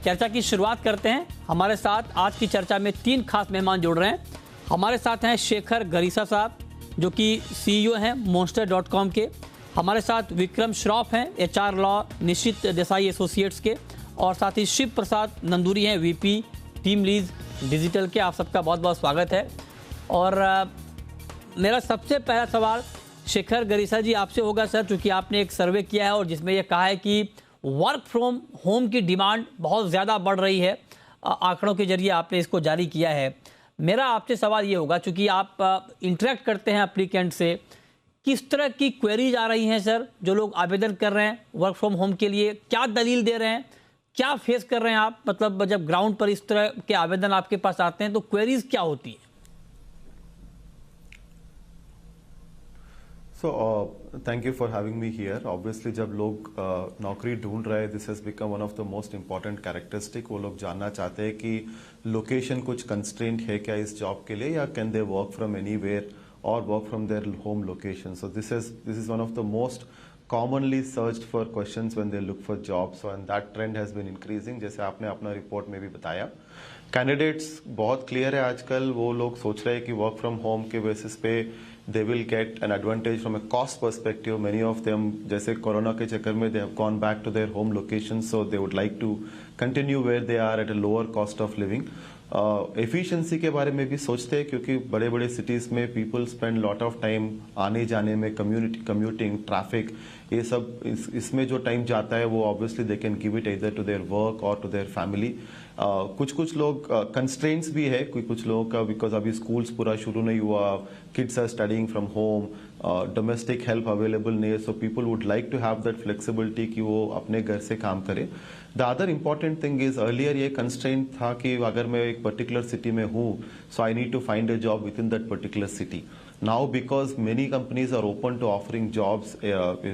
चर्चा की शुरुआत करते हैं। हमारे साथ आज की चर्चा में 3 खास मेहमान जुड़ रहे हैं। हमारे साथ हैं शेखर गरीसा साहब, जो कि सीईओ हैं monster.com के। हमारे साथ विक्रम श्रॉफ हैं, एचआर लॉ निश्चित देसाई एसोसिएट्स के, और साथ ही शिव प्रसाद नंदूरी हैं, वीपी टीम लीज डिजिटल के। आप सबका बहुत बहुत स्वागत है। और मेरा सबसे पहला सवाल शेखर गरीसा जी आपसे होगा सर, चूँकि आपने एक सर्वे किया है और जिसमें यह कहा है कि वर्क फ्रॉम होम की डिमांड बहुत ज़्यादा बढ़ रही है। आंकड़ों के जरिए आपने इसको जारी किया है। मेरा आपसे सवाल ये होगा, चूँकि आप इंटरेक्ट करते हैं एप्लीकेंट से, किस तरह की क्वेरीज आ रही हैं सर जो लोग आवेदन कर रहे हैं वर्क फ्रॉम होम के लिए? क्या दलील दे रहे हैं, क्या फेस कर रहे हैं आप? मतलब जब ग्राउंड पर इस तरह के आवेदन आपके पास आते हैं तो क्वेरीज क्या होती है? So thank you for having me here. Obviously जब लोग नौकरी ढूंढ रहे हैं, this has become one of the most important characteristic. वो लोग जानना चाहते हैं कि लोकेशन कुछ कंस्ट्रेंट है क्या इस जॉब के लिए, या can they work from anywhere और work from their home location. So this is one of the most commonly searched for questions when they look for jobs. So and that trend has been increasing. जैसे आपने अपना report में भी बताया, candidates बहुत clear है आजकल. वो लोग सोच रहे हैं कि वर्क फ्रॉम होम के बेसिस पे they will get an advantage from a cost perspective. Many of them, जैसे कोरोना के चक्कर में, they have gone back to their home locations, so they would like to continue where they are at a lower cost of living. Efficiency के बारे में भी सोचते हैं, क्योंकि बड़े बड़े cities में people spend lot of time आने जाने में, commuting, traffic, ये सब इसमें जो टाइम जाता है वो obviously they can give it either to their work or to their family. कुछ लोग कंस्ट्रेंट्स भी है, कुछ लोगों का, बिकॉज अभी स्कूल्स पूरा शुरू नहीं हुआ, kids are studying from home, domestic help available नहीं है, so people would like to have that flexibility कि वो अपने घर से काम करे. The other important thing is, earlier ये कंस्ट्रेंट था कि अगर मैं एक पर्टिकुलर सिटी में हूँ, so I need to find a job within that particular city. Now, because many companies are open to offering jobs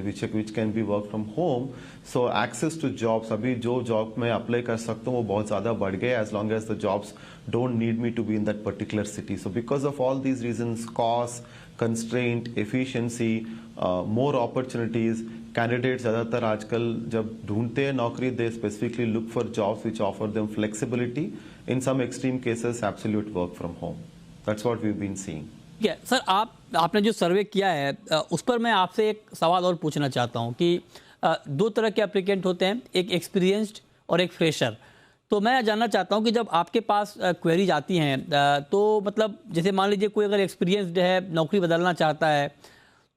which can be work from home, so access to jobs, अभी जो job मैं apply कर सकता हूँ वो बहुत ज़्यादा बढ़ गए, as long as the jobs don't need me to be in that particular city. So because of all these reasons, cost, constraint, efficiency, more opportunities, candidates ज़्यादातर आजकल जब ढूंढते हैं नौकरी, they specifically look for jobs which offer them flexibility, in some extreme cases absolute work from home. That's what we've been seeing. Sir, आपने जो सर्वे किया है उस पर मैं आपसे एक सवाल और पूछना चाहता हूं कि 2 तरह के एप्लीकेंट होते हैं, एक एक्सपीरियंस्ड और एक फ्रेशर. तो मैं जानना चाहता हूं कि जब आपके पास क्वेरीज आती हैं तो मतलब जैसे मान लीजिए कोई अगर एक्सपीरियंस्ड है, नौकरी बदलना चाहता है,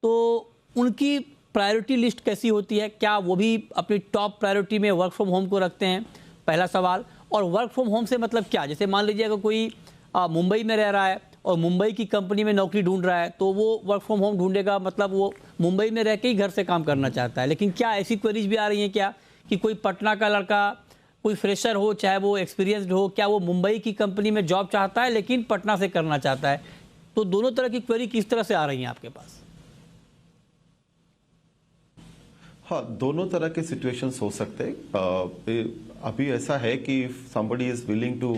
तो उनकी प्रायोरिटी लिस्ट कैसी होती है? क्या वो भी अपनी टॉप प्रायोरिटी में वर्क फ्रॉम होम को रखते हैं? पहला सवाल. और वर्क फ्रॉम होम से मतलब क्या? जैसे मान लीजिए अगर कोई मुंबई में रह रहा है और मुंबई की कंपनी में नौकरी ढूंढ रहा है, तो वो वर्क फ्रॉम होम ढूंढेगा, मतलब वो मुंबई में रह के ही घर से काम करना चाहता है. लेकिन क्या ऐसी क्वेरीज भी आ रही हैं क्या कि कोई पटना का लड़का, कोई फ्रेशर हो चाहे वो एक्सपीरियंस्ड हो, क्या वो मुंबई की कंपनी में जॉब चाहता है लेकिन पटना से करना चाहता है? तो दोनों तरह की क्वेरी किस तरह से आ रही हैं आपके पास? हाँ, दोनों तरह के सिचुएशंस हो सकते हैं. अभी ऐसा है कि somebody is willing to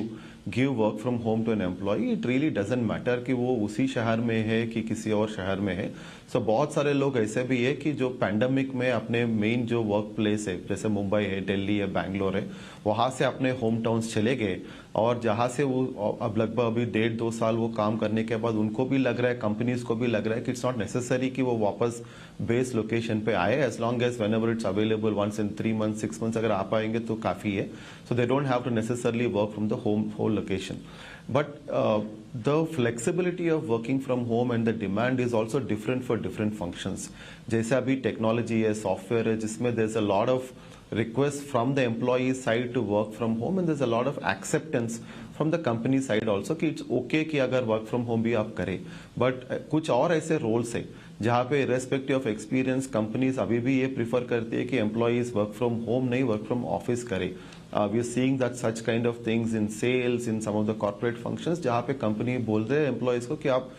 give work from home to an employee, it really doesn't matter कि वो उसी शहर में है कि किसी और शहर में है. सो बहुत सारे लोग ऐसे भी है कि जो पैंडमिक में अपने मेन जो वर्क प्लेस है, जैसे मुंबई है, दिल्ली है, बैंगलोर है, वहाँ से अपने होम टाउन्स चले गए, और जहाँ से वो अब लगभग अभी 1.5-2 साल वो काम करने के बाद उनको भी लग रहा है, कंपनीज को भी लग रहा है कि इट्स नॉट नेसेसरी कि वो वापस बेस लोकेशन पे आए, as long as whenever it's available, once in 3 months 6 months अगर आ पाएंगे तो काफ़ी है. So they don't have to necessarily work from the whole location. But the flexibility of working from home and the demand is also different for different functions. जैसे अभी technology है, software है, जिसमें there's a lot of requests from the employee side to work from home, and there's a lot of acceptance from the company side also कि it's okay कि अगर work from home भी आप करें. But कुछ और ऐसे roles है जहाँ पे irrespective of experience कंपनीज अभी भी ये प्रीफर करती है कि एम्प्लॉइज वर्क फ्रॉम होम नहीं, वर्क फ्रॉम ऑफिस करें. We are seeing that such kind of things in sales, in some of the corporate functions, जहाँ पे कंपनी बोल रहे हैं एम्प्लॉइज को कि आप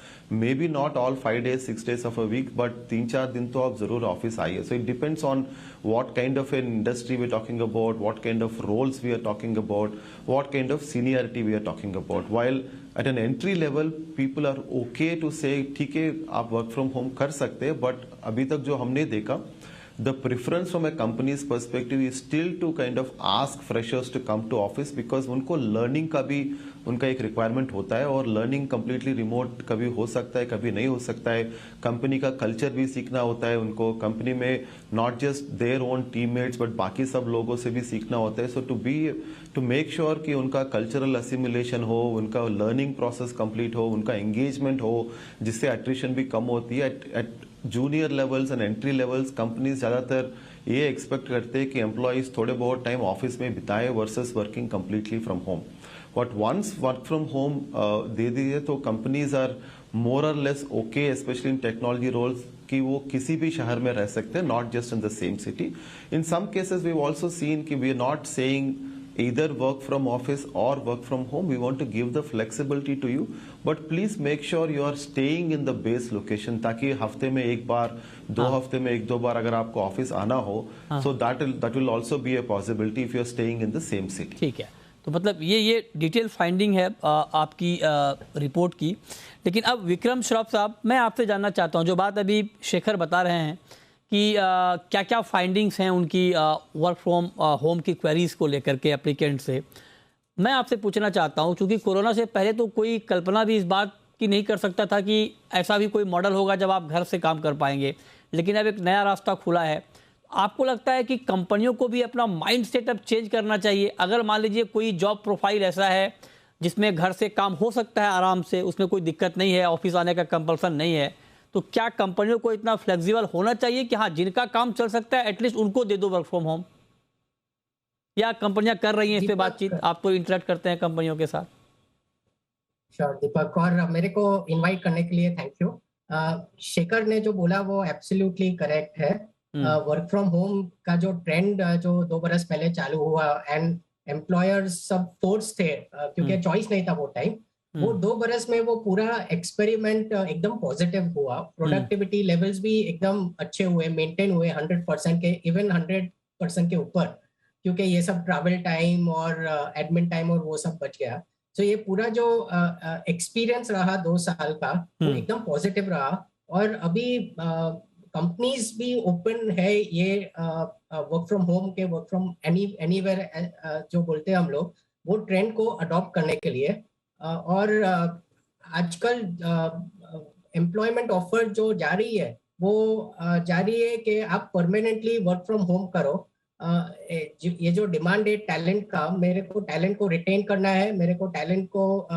maybe not all 5 days 6 days of a week, but 3-4 दिन तो आप जरूर ऑफिस आइए. So it depends on what kind of an industry we're talking about, what kind of roles we are talking about, what kind of seniority we are talking about. While at an entry level people are okay to say ठीक है आप work from home कर सकते हैं, but अभी तक जो हमने देखा the preference from a company's perspective is still to kind of ask freshers to come to office because उनको learning का भी उनका एक requirement होता है और learning completely remote कभी हो सकता है कभी नहीं हो सकता है. कंपनी का कल्चर भी सीखना होता है उनको, कंपनी में not just their own teammates but बाकी सब लोगों से भी सीखना होता है. So to make sure कि उनका cultural assimilation हो, उनका learning process complete हो, उनका engagement हो, जिससे attrition भी कम होती है. At junior levels and entry levels companies ज़्यादातर ये एक्सपेक्ट करते हैं कि एम्प्लॉइज थोड़े बहुत टाइम ऑफिस में बिताए versus working completely from home. But once work from home दे दिए तो कंपनीज आर मोर और less okay, specially in technology roles, कि वो किसी भी शहर में रह सकते हैं, not just in the same city. In some cases we also seen कि we are not saying either work from office or work from home. We want to give the flexibility to you, but please make sure you are staying in the base location ताकि हफ्ते में एक बार, दो हफ्ते में एक दो बार अगर आपको ऑफिस आना हो, so that will also be a possibility if you are staying in the same city. ठीक है, तो मतलब ये डिटेल फाइंडिंग है आपकी रिपोर्ट की. लेकिन अब विक्रम श्रॉफ साहब, मैं आपसे जानना चाहता हूँ, जो बात अभी शेखर बता रहे हैं कि क्या क्या फाइंडिंग्स हैं उनकी वर्क फ्रॉम होम की क्वेरीज को लेकर के एप्लीकेंट से. मैं आपसे पूछना चाहता हूं, क्योंकि कोरोना से पहले तो कोई कल्पना भी इस बात की नहीं कर सकता था कि ऐसा भी कोई मॉडल होगा जब आप घर से काम कर पाएंगे. लेकिन अब एक नया रास्ता खुला है. आपको लगता है कि कंपनियों को भी अपना माइंड सेट अब चेंज करना चाहिए? अगर मान लीजिए कोई जॉब प्रोफाइल ऐसा है जिसमें घर से काम हो सकता है आराम से, उसमें कोई दिक्कत नहीं है, ऑफिस आने का कंपल्सन नहीं है, तो क्या कंपनियों को इतना फ्लेक्सिबल होना चाहिए कि हाँ, जिनका काम चल सकता है एटलीस्ट उनको दे दो वर्क फ्रॉम होम? या कंपनियां कर रही हैं इस पे बातचीत? आप तो इंटरेक्ट करते हैं कंपनियों के साथ. श्योर दीपक, और मेरे को इनवाइट करने के लिए थैंक यू. शेखर ने जो बोला वो एब्सोल्युटली करेक्ट है. वर्क फ्रॉम होम का जो ट्रेंड जो 2 बरस पहले चालू हुआ एंड एम्प्लॉयर्स सब फोर्स थे क्योंकि चॉइस नहीं था वो टाइम, वो 2 बरस में वो पूरा एक्सपेरिमेंट एकदम पॉजिटिव हुआ. प्रोडक्टिविटी लेवल्स भी एकदम अच्छे हुए, मेंटेन हुए 100% के, इवन 100% के ऊपर, क्योंकि ये सब ट्रैवल टाइम और एडमिन टाइम और वो सब बच गया. तो ये पूरा जो एक्सपीरियंस रहा 2 साल का वो एकदम पॉजिटिव रहा. और अभी कंपनीज भी ओपन है ये वर्क फ्रॉम होम के, वर्क फ्रॉम एनीवेयर जो बोलते हैं हम लोग, वो ट्रेंड को अडॉप्ट करने के लिए. और आजकल एम्प्लॉयमेंट ऑफर जो जा रही है वो जा रही है कि आप परमानेंटली वर्क फ्रॉम होम करो. ये जो डिमांड है टैलेंट का, मेरे को टैलेंट को रिटेन करना है, मेरे को टैलेंट को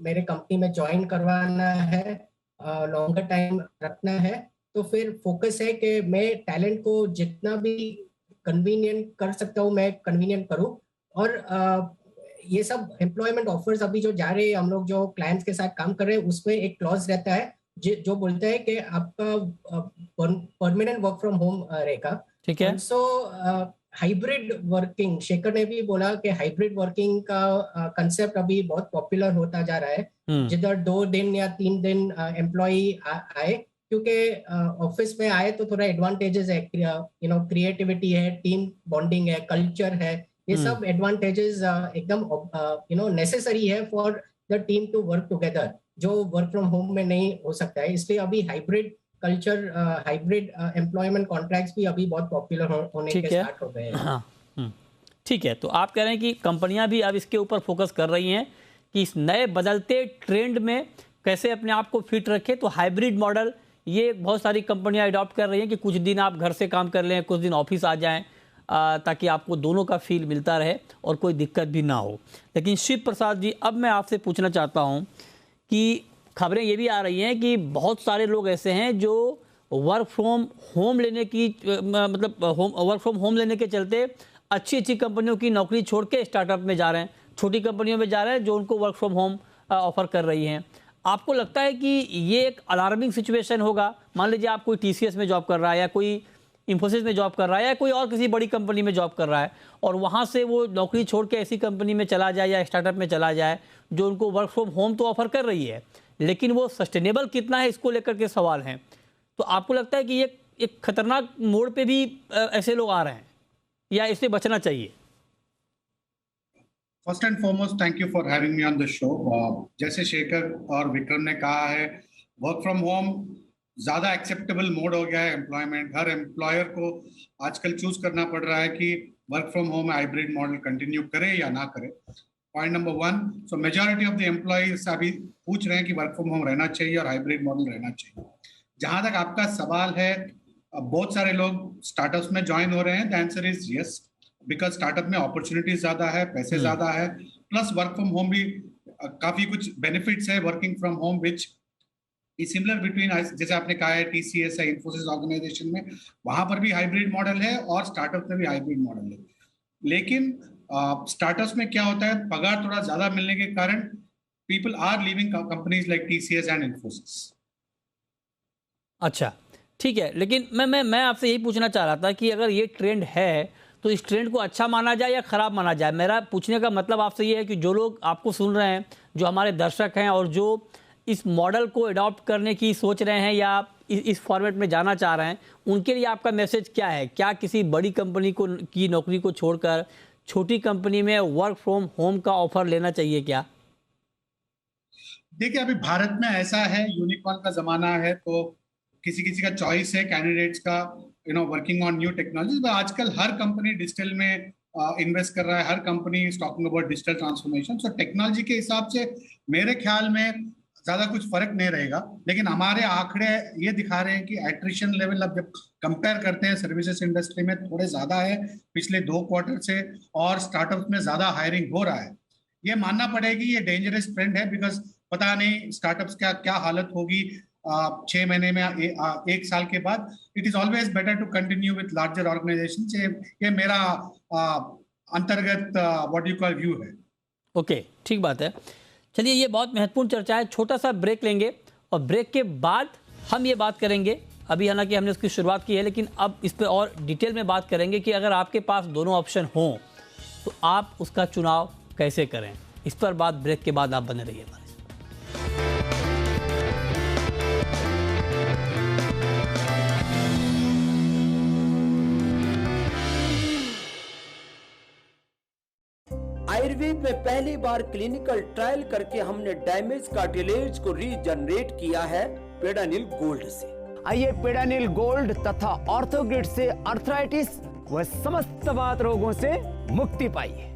मेरे कंपनी में ज्वाइन करवाना है, लॉन्गर टाइम रखना है, तो फिर फोकस है कि मैं टैलेंट को जितना भी कन्वीनियंट कर सकता हूँ मैं कन्वीनियंट करूँ. और ये सब एम्प्लॉयमेंट ऑफर्स अभी जो जा रहे हैं, हम लोग जो क्लाइंट्स के साथ काम कर रहे हैं, उसमें एक क्लॉज रहता है जो बोलता है कि आपका परमानेंट वर्क फ्रॉम होम रहेगा. ठीक है. सो हाइब्रिड वर्किंग, शेखर ने भी बोला कि हाइब्रिड वर्किंग का कंसेप्ट अभी बहुत पॉपुलर होता जा रहा है, जिधर 2 दिन या 3 दिन एम्प्लॉय आए, क्योंकि ऑफिस में आए तो थोड़ा एडवांटेजेस है, क्रिएटिविटी है, टीम बॉन्डिंग है, कल्चर है, ये सब एडवांटेजेस एकदम नेसेसरी है for the team to work together, जो वर्क फ्रॉम होम में नहीं हो सकता है. इसलिए अभी hybrid culture, hybrid employment contracts भी अभी बहुत पॉपुलर होने के स्टार्ट हो गए हैं. हाँ, ठीक है. तो आप कह रहे हैं कि कंपनियां भी अब इसके ऊपर फोकस कर रही हैं कि इस नए बदलते ट्रेंड में कैसे अपने आप को फिट रखें. तो हाइब्रिड मॉडल ये बहुत सारी कंपनियां अडॉप्ट कर रही हैं कि कुछ दिन आप घर से काम कर लें, कुछ दिन ऑफिस आ जाएं, ताकि आपको दोनों का फील मिलता रहे और कोई दिक्कत भी ना हो. लेकिन शिव प्रसाद जी, अब मैं आपसे पूछना चाहता हूं कि खबरें ये भी आ रही हैं कि बहुत सारे लोग ऐसे हैं जो वर्क फ्रॉम होम लेने की वर्क फ्रॉम होम लेने के चलते अच्छी अच्छी कंपनियों की नौकरी छोड़ के स्टार्टअप में जा रहे हैं, छोटी कंपनियों में जा रहे हैं जो उनको वर्क फ्रॉम होम ऑफर कर रही हैं. आपको लगता है कि ये एक अलार्मिंग सिचुएशन होगा? मान लीजिए आप कोई TCS में जॉब कर रहा है, या कोई इंफोसिस में जॉब कर रहा है, या कोई और किसी बड़ी कंपनी में जॉब कर रहा है, और वहाँ से वो नौकरी छोड़ के ऐसी कंपनी में चला जाए या स्टार्टअप में चला जाए जो उनको वर्क फ्रॉम होम तो ऑफर कर रही है, लेकिन वो सस्टेनेबल कितना है इसको लेकर के सवाल हैं. तो आपको लगता है कि ये एक खतरनाक मोड़ पे भी ऐसे लोग आ रहे हैं, या इससे बचना चाहिए? First and foremost thank you for having me on the show. जैसे शेखर और विक्रम ने कहा है, वर्क फ्रॉम होम ज्यादा एक्सेप्टेबल मोड हो गया है एम्प्लॉयमेंट। हर एम्प्लॉयर को आजकल चूज करना पड़ रहा है कि work from home hybrid model continue करे या ना करे। Point number 1, so majority of the employees अभी पूछ रहे हैं कि वर्क फ्रॉम होम रहना चाहिए और हाइब्रिड मॉडल रहना चाहिए। जहां तक आपका सवाल है, बहुत सारे लोग स्टार्टअप्स में ज्वाइन हो रहे हैं। The answer is yes, because startup में अपॉर्चुनिटीज ज्यादा है, पैसे ज्यादा है, प्लस वर्क फ्रॉम होम भी काफी कुछ बेनिफिट्स है working from home which is similar between, जैसे आपने कहा है टीसीएस है, इन्फोसिस ऑर्गेनाइजेशन में, वहां पर भी हाइब्रिड मॉडल है और स्टार्टअप में भी हाइब्रिड मॉडल है। लेकिन स्टार्टअप्स में क्या होता है, पगार थोड़ा ज्यादा मिलने के कारण people are leaving companies like TCS and Infosys. अच्छा, ठीक है, लेकिन मैं आपसे यही पूछना चाह रहा था कि अगर ये ट्रेंड है तो इस ट्रेंड को अच्छा माना जाए या खराब माना जाए। मेरा पूछने का मतलब आपसे ये है कि जो लोग आपको सुन रहे हैं, जो हमारे दर्शक हैं और जो इस मॉडल को अडॉप्ट करने की सोच रहे हैं या इस फॉर्मेट में जाना चाह रहे हैं, उनके लिए आपका मैसेज क्या है? क्या किसी बड़ी कंपनी की नौकरी को छोड़कर छोटी कंपनी में वर्क फ्रॉम होम का ऑफर लेना चाहिए क्या? देखिए, अभी भारत में ऐसा है, यूनिकॉर्न का जमाना है, तो किसी किसी का चॉइस है कैंडिडेट्स का, वर्किंग ऑन न्यू टेक्नोलॉजीज। आजकल हर कंपनी डिजिटल में इन्वेस्ट कर रहा है, हर company is talking about digital transformation. So technology के हिसाब से मेरे ख्याल में ज्यादा कुछ फर्क नहीं रहेगा। लेकिन हमारे आंकड़े ये दिखा रहे हैं कि एट्रिशन लेवल अब जब कंपेयर करते हैं सर्विसेज इंडस्ट्री में थोड़े ज्यादा है पिछले 2 क्वार्टर से, और स्टार्टअप में ज्यादा हायरिंग हो रहा है। ये मानना पड़ेगी ये डेंजरस ट्रेंड है, बिकॉज पता नहीं स्टार्टअप्स क्या हालत होगी 6 महीने में, 1 साल के बाद। It is always better to continue with larger organisation. ये मेरा अंतर्गत व्हाट यू कॉल व्यू है। ओके, ठीक बात है। चलिए, ये बहुत महत्वपूर्ण चर्चा है। छोटा सा ब्रेक लेंगे और ब्रेक के बाद हम ये बात करेंगे, अभी हालांकि हमने उसकी शुरुआत की है, लेकिन अब इस पर और डिटेल में बात करेंगे कि अगर आपके पास दोनों ऑप्शन हों तो आप उसका चुनाव कैसे करें। इस पर बात ब्रेक के बाद आप बने रहिए हमारे साथ। आयुर्वेद में पहली बार क्लिनिकल ट्रायल करके हमने डैमेज कार्टिलेज को रीजनरेट किया है पेडानिल गोल्ड से। आइए पेडानिल गोल्ड तथा ऑर्थोग्रिड से अर्थराइटिस व समस्त वात रोगों से मुक्ति पाइए।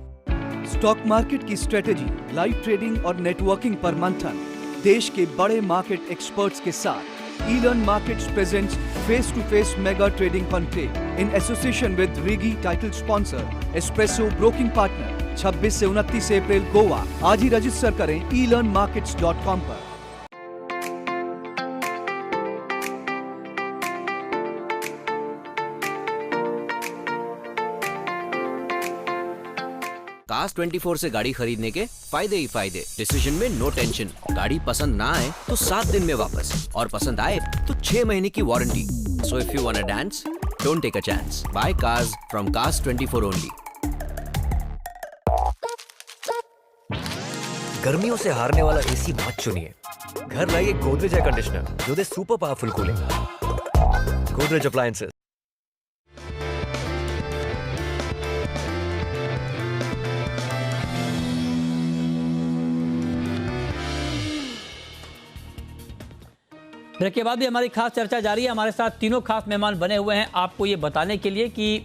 स्टॉक मार्केट की स्ट्रेटेजी, लाइव ट्रेडिंग और नेटवर्किंग पर मंथन, देश के बड़े मार्केट एक्सपर्ट्स के साथ eLearn markets presents face to face mega trading conclave in association with Rigi, title sponsor Espresso broking partner. 26 से 29 अप्रैल गोवा। आज ही रजिस्टर करें elearnmarkets.com पर। कास्ट 24 से गाड़ी खरीदने के फायदे ही फायदे। डिसीजन में नो टेंशन, गाड़ी पसंद ना आए तो 7 दिन में वापस, और पसंद आए तो 6 महीने की warranty. So if you want a dance, don't take a chance, buy cars from कास्ट 24 ओनली। गर्मियों से हारने वाला एसी मत चुनिए। घर लाइए गोदरेज एयर कंडीशनर जो दे super powerful cooling. Godrej appliances. Break के बाद भी हमारी खास चर्चा जारी है। हमारे साथ तीनों खास मेहमान बने हुए हैं आपको ये बताने के लिए कि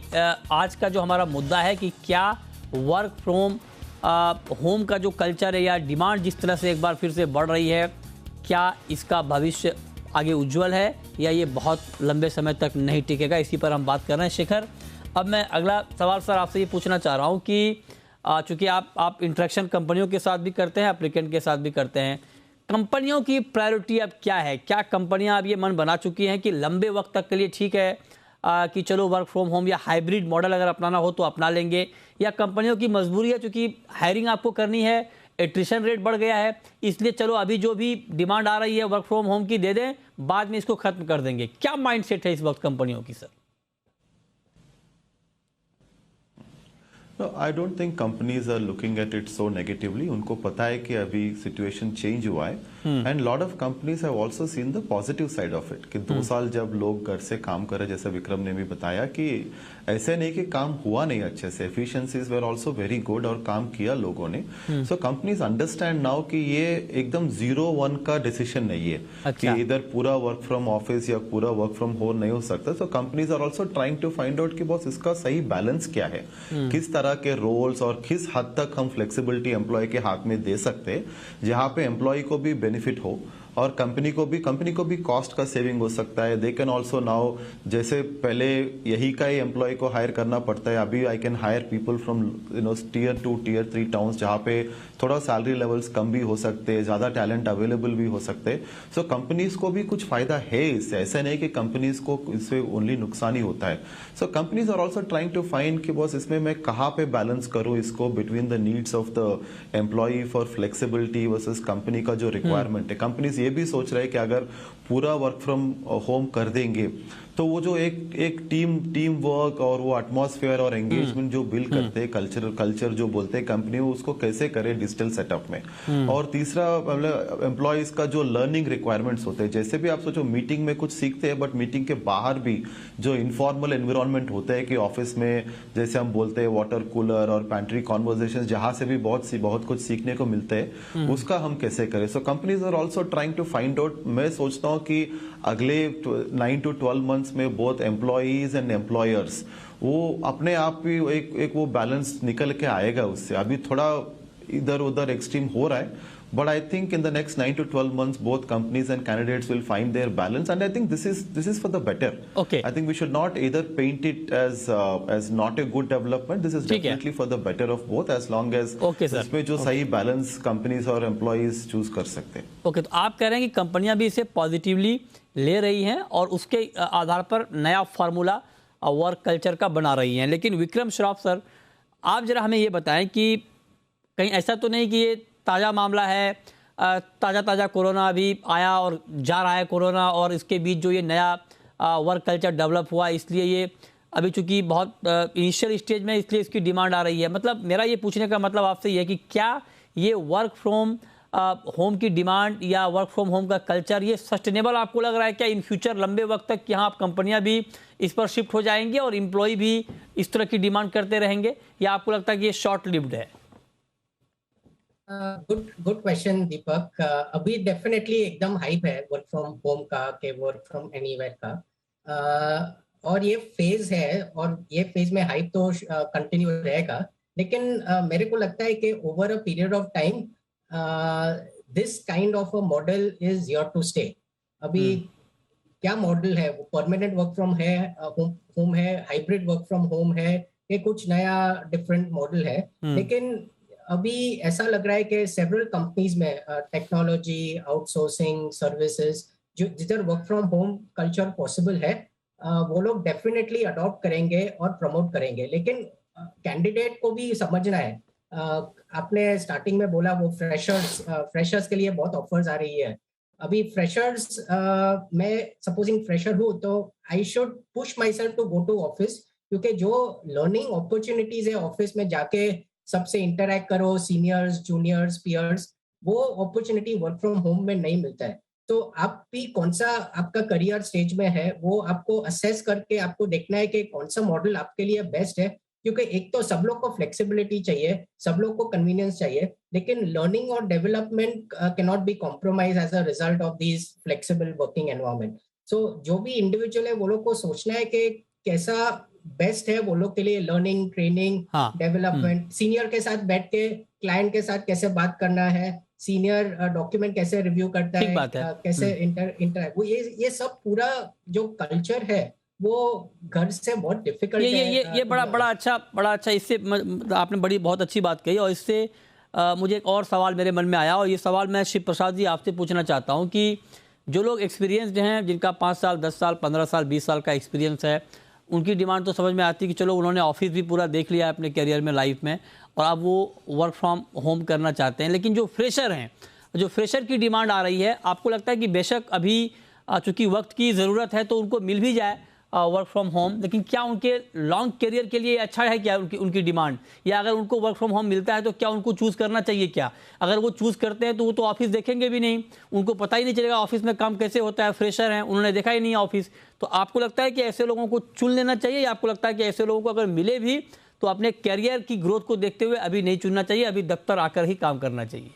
आज का जो हमारा मुद्दा है कि क्या वर्क फ्रॉम होम का जो कल्चर है या डिमांड जिस तरह से एक बार फिर से बढ़ रही है, क्या इसका भविष्य आगे उज्जवल है या ये बहुत लंबे समय तक नहीं टिकेगा। इसी पर हम बात कर रहे हैं। शेखर, अब मैं अगला सवाल सर आपसे ये पूछना चाह रहा हूँ कि चूँकि आप इंटरेक्शन कंपनियों के साथ भी करते हैं, एप्लीकेंट के साथ भी करते हैं, कंपनियों की प्रायोरिटी अब क्या है? क्या कंपनियां अब ये मन बना चुकी हैं कि लंबे वक्त तक के लिए ठीक है कि चलो वर्क फ्रॉम होम या हाइब्रिड मॉडल अगर अपनाना हो तो अपना लेंगे, या कंपनियों की मजबूरी है क्योंकि हायरिंग आपको करनी है, एट्रिशन रेट बढ़ गया है, इसलिए चलो अभी जो भी डिमांड आ रही है वर्क फ्रॉम होम की दे दें, बाद में इसको खत्म कर देंगे? क्या माइंडसेट है इस वक्त कंपनियों की sir? No, I don't think companies are looking at it so negatively. उनको पता है कि अभी situation change हुआ है and lot of companies have also seen the positive side of it कि 2 साल जब लोग घर से काम कर रहे, जैसे विक्रम ने भी बताया कि ऐसे नहीं कि काम हुआ नहीं अच्छे से, efficiencies were also very good और काम किया लोगों ने. So companies understand now कि ये एकदम 0-1 का decision नहीं है कि इधर पूरा work from office या पूरा work from home नहीं हो सकता. So companies are also trying to find out कि बॉस इसका सही balance क्या है, किस तरह के रोल्स और किस हद तक हम फ्लेक्सिबिलिटी एम्प्लॉय के हाथ में दे सकते हैं जहां पे एम्प्लॉय को भी बेनिफिट हो और कंपनी को भी कॉस्ट का सेविंग हो सकता है. दे कैन ऑल्सो नाउ, जैसे पहले यही का ही एम्प्लॉय को हायर करना पड़ता है, अभी I can hire people from tier 2 tier 3 towns जहां पे थोड़ा सैलरी लेवल्स कम भी हो सकते हैं, ज्यादा टैलेंट अवेलेबल भी हो सकते हैं. सो कंपनीज को भी कुछ फायदा है इससे, ऐसा नहीं कि कंपनीज को इससे ओनली नुकसान ही होता है. So companies are also trying to find कि बॉस इसमें मैं कहाँ पे बैलेंस करूँ इसको between the needs of the employ for flexibility versus company का जो रिक्वायरमेंट है. कंपनीज ये भी सोच रहे हैं कि अगर पूरा वर्क फ्रॉम होम कर देंगे तो वो जो एक टीम वर्क और वो एटमॉस्फेयर और एंगेजमेंट जो बिल्ड करते हैं, कल्चर जो बोलते हैं कंपनी, उसको कैसे करे डिजिटल सेटअप में. और तीसरा मतलब एम्प्लॉयज का जो लर्निंग रिक्वायरमेंट्स होते हैं, जैसे भी आप सोचो मीटिंग में कुछ सीखते हैं बट मीटिंग के बाहर भी जो इनफॉर्मल एनवायरनमेंट होता है कि ऑफिस में जैसे हम बोलते हैं वाटर कूलर और पैंट्री कॉन्वर्सेशन जहां से भी बहुत कुछ सीखने को मिलते हैं, उसका हम कैसे करें. So companies are also trying to find out. मैं सोचता हूँ कि अगले 9 to 12 मंथ्स में बोथ एम्प्लॉयज एंड एम्प्लॉयर्स वो अपने आप ही एक वो बैलेंस निकल के आएगा उससे. अभी थोड़ा इधर उधर एक्सट्रीम हो रहा है, but I think in the next 9 to 12 months both companies and candidates will find their balance, and I think this is for the better. Okay. I think we should not either paint it as not a good development. This is definitely for the better of both as long as इसमें जो सही balance companies और employees choose कर सकते हैं. Okay, तो आप कह रहे हैं कि कंपनियां भी इसे पॉजिटिवली ले रही हैं और उसके आधार पर नया फार्मूला वर्क कल्चर का बना रही हैं. लेकिन विक्रम श्रॉफ सर, आप जरा हमें ये बताएं कि कहीं ऐसा तो नहीं कि ये ताज़ा मामला है, ताज़ा कोरोना अभी आया और जा रहा है कोरोना, और इसके बीच जो ये नया वर्क कल्चर डेवलप हुआ, इसलिए ये अभी चूंकि बहुत इनिशियल स्टेज में, इसलिए इसकी डिमांड आ रही है. मतलब मेरा ये पूछने का मतलब आपसे ये है कि क्या ये वर्क फ्रॉम होम की डिमांड या वर्क फ्रॉम होम का कल्चर ये सस्टेनेबल आपको लग रहा है क्या इन फ्यूचर, लंबे वक्त तक यहाँ आप कंपनियाँ भी इस पर शिफ्ट हो जाएंगी और एम्प्लॉय भी इस तरह की डिमांड करते रहेंगे, या आपको लगता है कि ये शॉर्ट लिव्ड है? गुड क्वेश्चन दीपक. अभी डेफिनेटली एकदम हाइप है वर्क फ्रॉम होम का, के वर्क फ्रॉम एनीवेयर का, और ये फेज है और ये फेज में हाइप तो कंटिन्यू रहेगा. लेकिन मेरे को लगता है कि over a period of time this kind of a model is here to stay. अभी क्या मॉडल है, वो परमानेंट वर्क फ्रॉम होम है, हाइब्रिड वर्क फ्रॉम होम है, ये कुछ नया डिफरेंट मॉडल है. लेकिन अभी ऐसा लग रहा है कि सेवरल कंपनीज में टेक्नोलॉजी, आउटसोर्सिंग सर्विसेज, जो जिधर work from home culture possible है, वो लोग डेफिनेटली अडॉप्ट करेंगे और प्रमोट करेंगे. लेकिन कैंडिडेट को भी समझना है, आपने स्टार्टिंग में बोला वो फ्रेशर्स के लिए बहुत ऑफर्स आ रही है. अभी फ्रेशर्स, मैं सपोजिंग फ्रेशर हूँ तो I should push myself to go to office, क्योंकि जो लर्निंग अपॉर्चुनिटीज है ऑफिस में जाके सबसे इंटरैक्ट करो, सीनियर्स, जूनियर्स, पीयर्स, वो अपॉर्चुनिटी वर्क फ्रॉम होम में नहीं मिलता है. तो आप भी कौन सा आपका करियर स्टेज में है वो आपको असेस करके आपको देखना है कि कौन सा मॉडल आपके लिए बेस्ट है. क्योंकि एक तो सब लोग को फ्लेक्सिबिलिटी चाहिए, सब लोग को कन्वीनियंस चाहिए, लेकिन लर्निंग और development can not be compromise as a result of this flexible working environment. So जो भी इंडिविजुअल है वो लोग को सोचना है कि कैसा बेस्ट है वो लोग के लिए, लर्निंग, ट्रेनिंग, डेवलपमेंट, सीनियर के साथ बैठ के क्लाइंट के साथ कैसे बात करना है, सीनियर डॉक्यूमेंट कैसे रिव्यू करता है, कैसे इंटरैक्ट, वो ये सब पूरा जो कल्चर है वो घर से बहुत डिफिकल्ट है. ये बड़ा अच्छा इससे आपने बहुत अच्छी बात कही, और इससे मुझे एक और सवाल मेरे मन में आया, और ये सवाल मैं शिव प्रसाद जी आपसे पूछना चाहता हूँ कि जो लोग एक्सपीरियंसड हैं, जिनका 5 साल, 10 साल, 15 साल, 20 साल का एक्सपीरियंस है, उनकी डिमांड तो समझ में आती है कि चलो उन्होंने ऑफिस भी पूरा देख लिया है अपने करियर में, लाइफ में, और अब वो वर्क फ्रॉम होम करना चाहते हैं. लेकिन जो फ्रेशर हैं, जो फ्रेशर की डिमांड आ रही है, आपको लगता है कि बेशक अभी चूंकि वक्त की ज़रूरत है तो उनको मिल भी जाए वर्क फ्रॉम होम, लेकिन क्या उनके लॉन्ग करियर के लिए अच्छा है क्या उनकी डिमांड, या अगर उनको वर्क फ्रॉम होम मिलता है तो क्या उनको चूज़ करना चाहिए क्या? अगर वो चूज़ करते हैं तो वो तो ऑफिस देखेंगे भी नहीं, उनको पता ही नहीं चलेगा ऑफिस में काम कैसे होता है, फ्रेशर हैं, उन्होंने देखा ही नहीं ऑफिस। तो आपको लगता है कि ऐसे लोगों को चुन लेना चाहिए, या आपको लगता है कि ऐसे लोगों को अगर मिले भी तो अपने करियर की ग्रोथ को देखते हुए अभी नहीं चुनना चाहिए, अभी दफ्तर आकर ही काम करना चाहिए?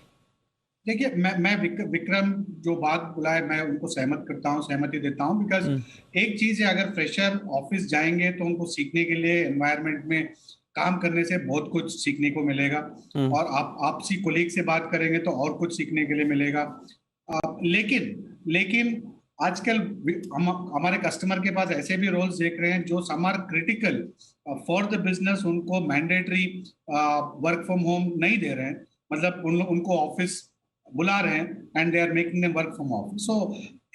देखिए, मैं विक्रम जो बात बोला है मैं उनको सहमति देता हूं, बिकॉज एक चीज है, अगर फ्रेशर ऑफिस जाएंगे तो उनको सीखने के लिए एनवायरनमेंट में काम करने से बहुत कुछ सीखने को मिलेगा, और आप आपसी कोलीग से बात करेंगे तो और कुछ सीखने के लिए मिलेगा। लेकिन आजकल हमारे कस्टमर के पास ऐसे भी रोल्स देख रहे हैं जो some are critical for the business, उनको मैंडेटरी वर्क फ्रॉम होम नहीं दे रहे हैं, मतलब उनको ऑफिस बुला रहे हैं and they are making them work from office. So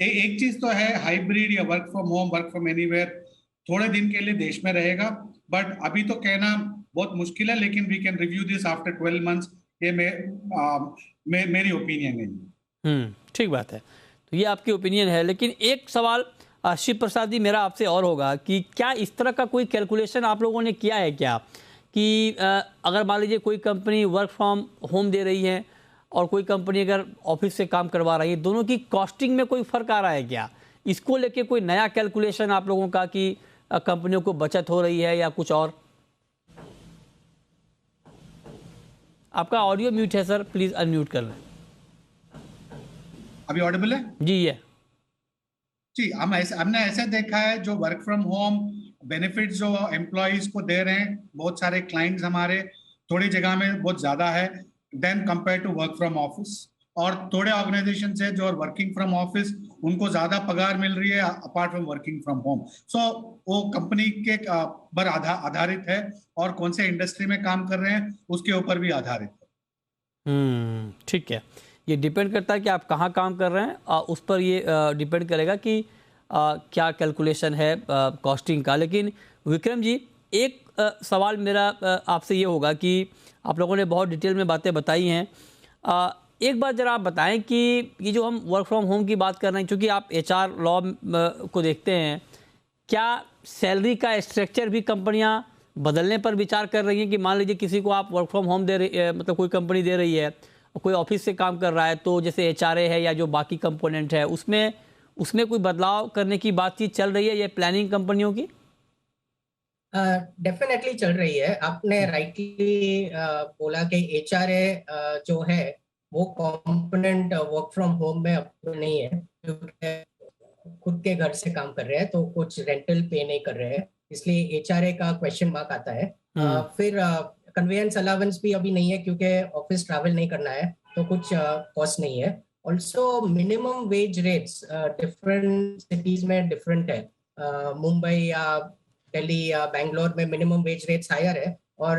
एक चीज तो है हाइब्रिड या work from home, work from anywhere थोड़े दिन के लिए देश में रहेगा, बट अभी तो कहना बहुत मुश्किल है, लेकिन we can review this after 12 months. ये मेरी ओपिनियन है। ठीक बात है, तो ये आपकी ओपिनियन है। लेकिन एक सवाल शिव प्रसाद जी मेरा आपसे और होगा कि क्या इस तरह का कोई कैलकुलेशन आप लोगों ने किया है क्या कि अगर मान लीजिए कोई कंपनी वर्क फ्रॉम होम दे रही है और कोई कंपनी अगर ऑफिस से काम करवा रही है, दोनों की कॉस्टिंग में कोई फर्क आ रहा है क्या? इसको लेके कोई नया कैलकुलेशन आप लोगों का कि कंपनियों को बचत हो रही है या कुछ और? आपका ऑडियो म्यूट है सर, प्लीज अनम्यूट कर लें। अभी ऑडिबल है जी? ये जी, हमने ऐसे देखा है, जो वर्क फ्रॉम होम बेनिफिट जो एम्प्लॉयज को दे रहे हैं, बहुत सारे क्लाइंट्स हमारे थोड़ी जगह में बहुत ज्यादा है than compare to work from office, और थोड़े ऑर्गेनाइजेशन है जो वर्किंग फ्रॉम ऑफिस उनको ज्यादा पगार मिल रही है apart from working from home. So वो कंपनी के पर आधारित है, और कौन से इंडस्ट्री में काम कर रहे हैं उसके ऊपर भी आधारित है। ठीक है, ये डिपेंड करता है कि आप कहाँ काम कर रहे हैं, उस पर ये डिपेंड करेगा कि क्या कैलकुलेशन है कॉस्टिंग का। लेकिन विक्रम जी, एक सवाल मेरा आपसे ये होगा कि आप लोगों ने बहुत डिटेल में बातें बताई हैं, एक बार जरा आप बताएं कि ये जो हम वर्क फ्रॉम होम की बात कर रहे हैं, क्योंकि आप HR लॉ को देखते हैं, क्या सैलरी का स्ट्रक्चर भी कंपनियां बदलने पर विचार कर रही हैं कि मान लीजिए किसी को आप वर्क फ्रॉम होम दे रही, मतलब कोई कंपनी दे रही है, कोई ऑफिस से काम कर रहा है, तो जैसे HRA है या जो बाकी कंपोनेंट है उसमें कोई बदलाव करने की बातचीत चल रही है, ये प्लानिंग कंपनियों की? डेफिनेटली चल रही है। आपने राइटली बोला कि HRA जो है वो कंपोनेंट वर्क फ्रॉम होम में अब नहीं है, क्योंकि खुद के घर से काम कर रहे हैं तो कुछ रेंटल पे नहीं कर रहे हैं, इसलिए HRA का क्वेश्चन मार्क आता है। फिर कन्वेंस अलावेंस भी अभी नहीं है, क्योंकि ऑफिस ट्रैवल नहीं करना है तो कुछ कॉस्ट नहीं है। Also minimum wage rates different cities में डिफरेंट है। मुंबई या दिल्ली या बैंगलोर में मिनिमम वेज रेट्स हायर है, और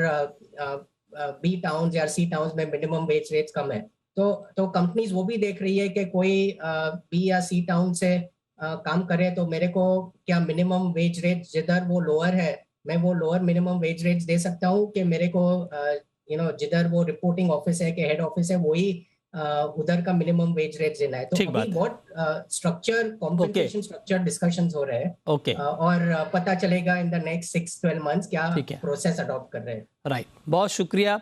B टाउन्स या C टाउन्स में मिनिमम वेज रेट्स कम है। तो कंपनीज वो भी देख रही है कि कोई B या C टाउन से काम करे तो मेरे को क्या मिनिमम वेज रेट जिधर वो लोअर है मैं वो लोअर मिनिमम वेज रेट्स दे सकता हूँ, कि मेरे को जिधर वो रिपोर्टिंग ऑफिस है कि हेड ऑफिस है वही उधर का मिनिमम वेज रेट देना है। तो अभी बहुत स्ट्रक्चर कॉम्पेंसेशन स्ट्रक्चर डिस्कशंस हो रहे हैं, और पता चलेगा इन द नेक्स्ट 6-12 मंथ्स क्या प्रोसेस अडॉप्ट कर रहे हैं। राइट, बहुत शुक्रिया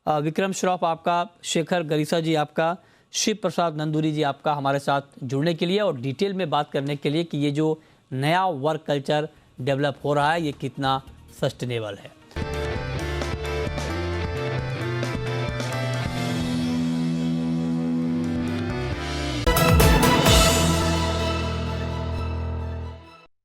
विक्रम श्रॉफ आपका, शेखर गरीसा जी आपका, शिव प्रसाद नंदूरी जी आपका हमारे साथ जुड़ने के लिए और डिटेल में बात करने के लिए कि ये जो नया वर्क कल्चर डेवलप हो रहा है ये कितना सस्टेनेबल है।